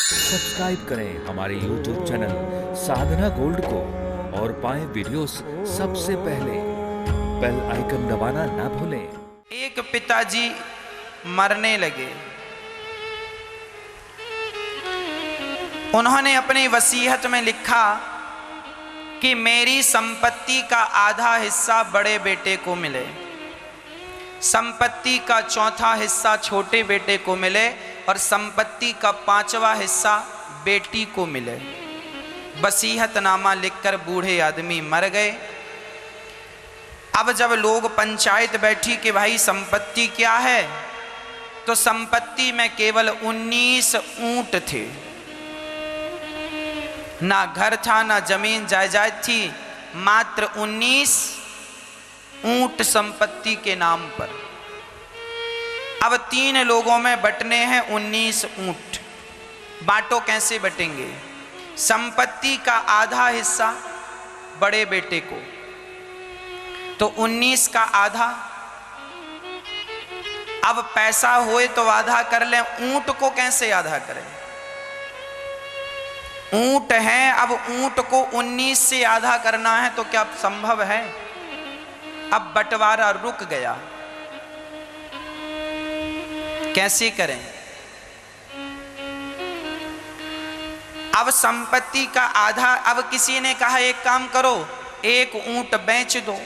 Subscribe करें हमारे YouTube channel साधना gold को और पाएं वीडियोस सबसे पहले। बेल आइकन दबाना ना भूलें। एक पिताजी मरने लगे। उन्होंने अपनी वसीयत में लिखा कि मेरी संपत्ति का आधा हिस्सा बड़े बेटे को मिले, संपत्ति का चौथा हिस्सा छोटे बेटे को मिले और संपत्ति का 5वां हिस्सा बेटी को मिले। वसीयतनामा लिखकर बूढ़े आदमी मर गए। अब जब लोग पंचायत बैठी कि भाई संपत्ति क्या है, तो संपत्ति में केवल 19 ऊंट थे। ना घर था, ना जमीन जायदाद थी, मात्र 19 ऊंट संपत्ति के नाम पर। अब 3 लोगों में बंटने हैं 19 ऊंट। बांटो, कैसे बटेंगे? संपत्ति का आधा हिस्सा बड़े बेटे को, तो 19 का आधा। अब पैसा होए तो आधा कर लें, ऊंट को कैसे आधा करें? ऊंट है, अब ऊंट को 19 से आधा करना है तो क्या संभव है? अब बंटवारा रुक गया, कैसे करें? अब संपत्ति का आधा, अब किसी ने कहा एक काम करो, एक ऊंट बेच दो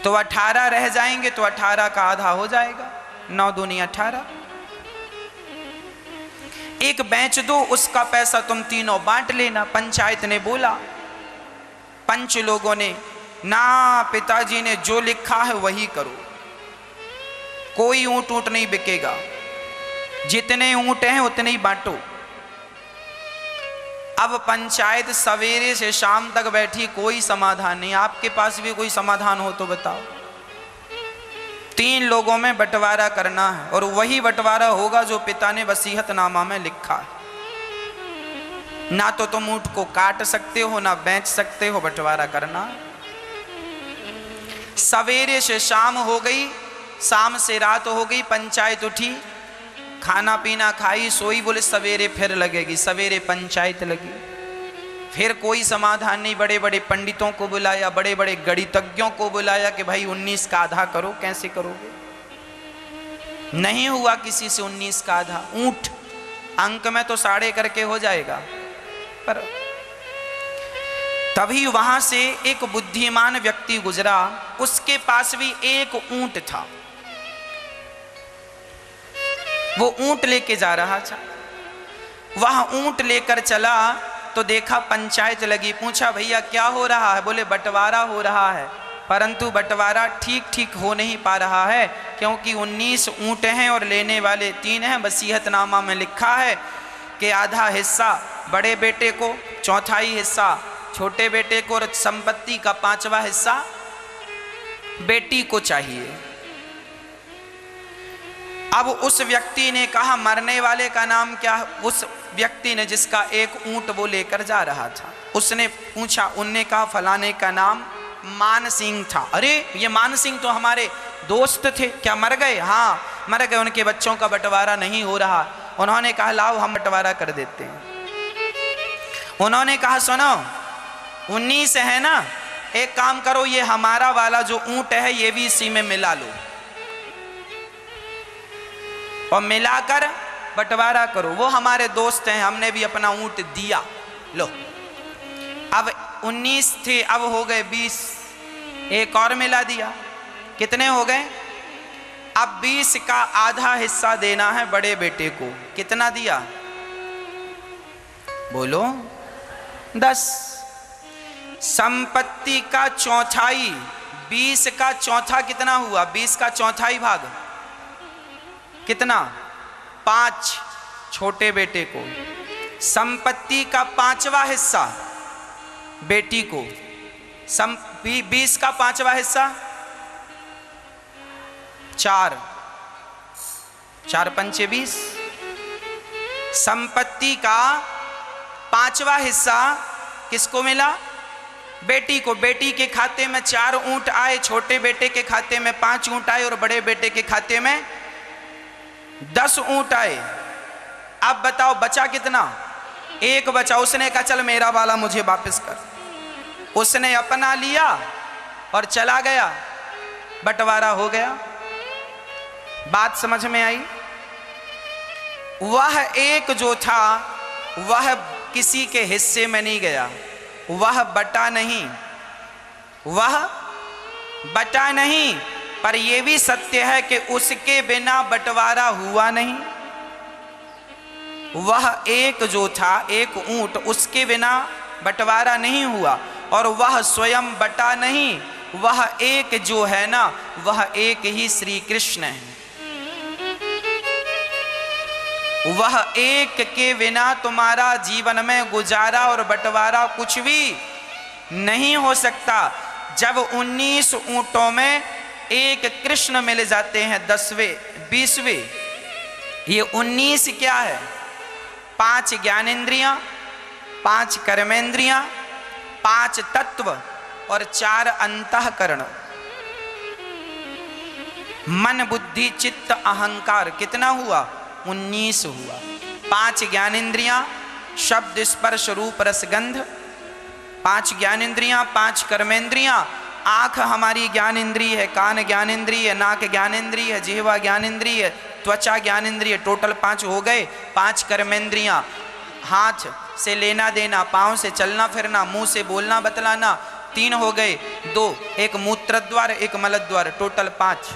तो 18 रह जाएंगे, तो 18 का आधा हो जाएगा, 9 दूनी 18। एक बेच दो, उसका पैसा तुम तीनों बांट लेना। पंचायत ने बोला, पंच लोगों ने, ना पिताजी ने जो लिखा है वही करो, कोई ऊंट ऊंट नहीं बिकेगा, जितने ऊंट हैं उतने ही बांटो। अब पंचायत सवेरे से शाम तक बैठी, कोई समाधान नहीं। आपके पास भी कोई समाधान हो तो बताओ। 3 लोगों में बंटवारा करना है और वही बंटवारा होगा जो पिता ने वसीयतनामा में लिखा है। ना तो तुम ऊंट को काट सकते हो, ना बेच सकते हो, बंटवारा करना है। सवेरे से शाम हो गई, शाम से रात हो गई, पंचायत उठी, खाना पीना खाई, सोई, बोले सवेरे फिर लगेगी। सवेरे पंचायत लगी, फिर कोई समाधान नहीं। बड़े बड़े पंडितों को बुलाया, बड़े बड़े गणितज्ञों को बुलाया कि भाई 19 का आधा करो, कैसे करोगे? नहीं हुआ किसी से 19 का आधा। ऊंट अंक में तो 1.5 करके हो जाएगा, पर तभी वहां से एक बुद्धिमान व्यक्ति गुजरा, उसके पास भी एक ऊंट था। वो ऊंट लेके जा रहा था। वह ऊंट लेकर चला तो देखा पंचायत लगी। पूछा भैया क्या हो रहा है? बोले बंटवारा हो रहा है, परंतु बंटवारा ठीक ठीक हो नहीं पा रहा है, क्योंकि 19 ऊंट हैं और लेने वाले 3 हैं। वसीयतनामा में लिखा है कि आधा हिस्सा बड़े बेटे को, चौथाई हिस्सा छोटे बेटे को और संपत्ति का 5वां हिस्सा बेटी को चाहिए। अब उस व्यक्ति ने कहा, मरने वाले का नाम क्या? उस व्यक्ति ने, जिसका एक ऊंट वो लेकर जा रहा था, उसने पूछा। उनने कहा फलाने का नाम मान सिंह था। अरे ये मान सिंह तो हमारे दोस्त थे, क्या मर गए? हाँ मर गए, उनके बच्चों का बंटवारा नहीं हो रहा। उन्होंने कहा लाओ हम बंटवारा कर देते हैं। उन्होंने कहा सुनो, 19 है ना, एक काम करो, ये हमारा वाला जो ऊंट है ये भी इसी में मिला लो और मिलाकर बंटवारा करो। वो हमारे दोस्त हैं, हमने भी अपना ऊंट दिया, लो। अब 19 थे, अब हो गए 20, एक और मिला दिया, कितने हो गए? अब 20 का आधा हिस्सा देना है बड़े बेटे को। कितना दिया? बोलो 10। संपत्ति का चौथाई, 20 का चौथा कितना हुआ? 20 का चौथाई भाग कितना? 5 छोटे बेटे को। संपत्ति का 5वां हिस्सा बेटी को। 20 का 5वां हिस्सा 4, 4 पंचे 20। संपत्ति का 5वां हिस्सा किसको मिला? बेटी को। बेटी के खाते में 4 ऊंट आए, छोटे बेटे के खाते में 5 ऊंट आए और बड़े बेटे के खाते में 10 ऊंट आए। अब बताओ बचा कितना? एक बचा। उसने कहा चल मेरा वाला मुझे वापस कर। उसने अपना लिया और चला गया, बंटवारा हो गया। बात समझ में आई? वह एक जो था वह किसी के हिस्से में नहीं गया, वह बटा नहीं, वह बटा नहीं। पर यह भी सत्य है कि उसके बिना बंटवारा हुआ नहीं। वह एक जो था, एक ऊंट, उसके बिना बंटवारा नहीं हुआ और वह स्वयं बटा नहीं। वह एक जो है ना, वह एक ही श्री कृष्ण है। वह एक के बिना तुम्हारा जीवन में गुजारा और बंटवारा कुछ भी नहीं हो सकता। जब 19 ऊंटों में एक कृष्ण मिल जाते हैं 10वें 20वें, ये 19 क्या है? 5 ज्ञानेंद्रियां, 5 कर्मेंद्रियां, 5 तत्व और 4 अंतःकरण। मन बुद्धि चित्त अहंकार कितना हुआ? 19 हुआ। 5 ज्ञानेंद्रियां, शब्द स्पर्श रूप रसगंध, 5 ज्ञानेंद्रियां, 5 कर्मेंद्रियां। आंख हमारी ज्ञानेंद्रिय है, कान ज्ञानेंद्रिय है, नाक ज्ञानेंद्रिय है, जिह्वा ज्ञानेंद्रिय है, त्वचा ज्ञानेंद्रिय, टोटल 5 हो गए। 5 कर्मेंद्रियां, हाथ से लेना देना, पांव से चलना फिरना, मुंह से बोलना बतलाना, 3 हो गए। 2, एक मूत्र द्वार, एक मल द्वार, टोटल 5।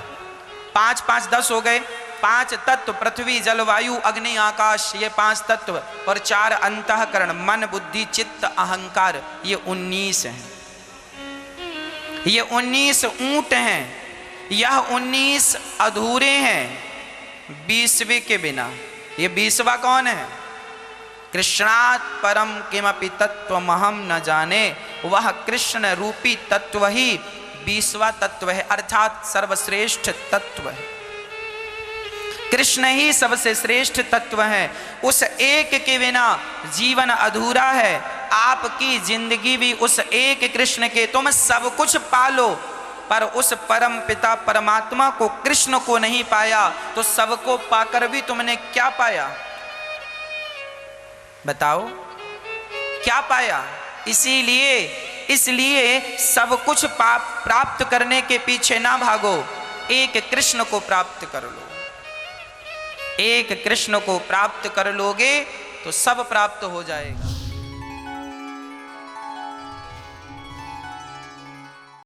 5 5 10 हो गए। 5 तत्व, पृथ्वी जल वायु अग्नि आकाश, ये 5 तत्व और 4 अंतःकरण, मन बुद्धि चित्त अहंकार, ये 19 हैं। ये 19 ऊंट हैं। यह 19 अधूरे हैं 20वें के बिना। ये 20वां कौन है? कृष्णात् परम किमपि तत्वमहं न जाने। वह कृष्ण रूपी तत्व ही 20वां तत्व है, अर्थात सर्वश्रेष्ठ तत्व है। कृष्ण ही सबसे श्रेष्ठ तत्व है। उस एक के बिना जीवन अधूरा है। आपकी जिंदगी भी उस एक कृष्ण के, तुम सब कुछ पालो पर उस परम पिता परमात्मा को, कृष्ण को नहीं पाया तो सबको पाकर भी तुमने क्या पाया? बताओ क्या पाया? इसलिए सब कुछ प्राप्त करने के पीछे ना भागो, एक कृष्ण को प्राप्त कर लो। एक कृष्ण को प्राप्त कर लोगे तो सब प्राप्त हो जाएगा।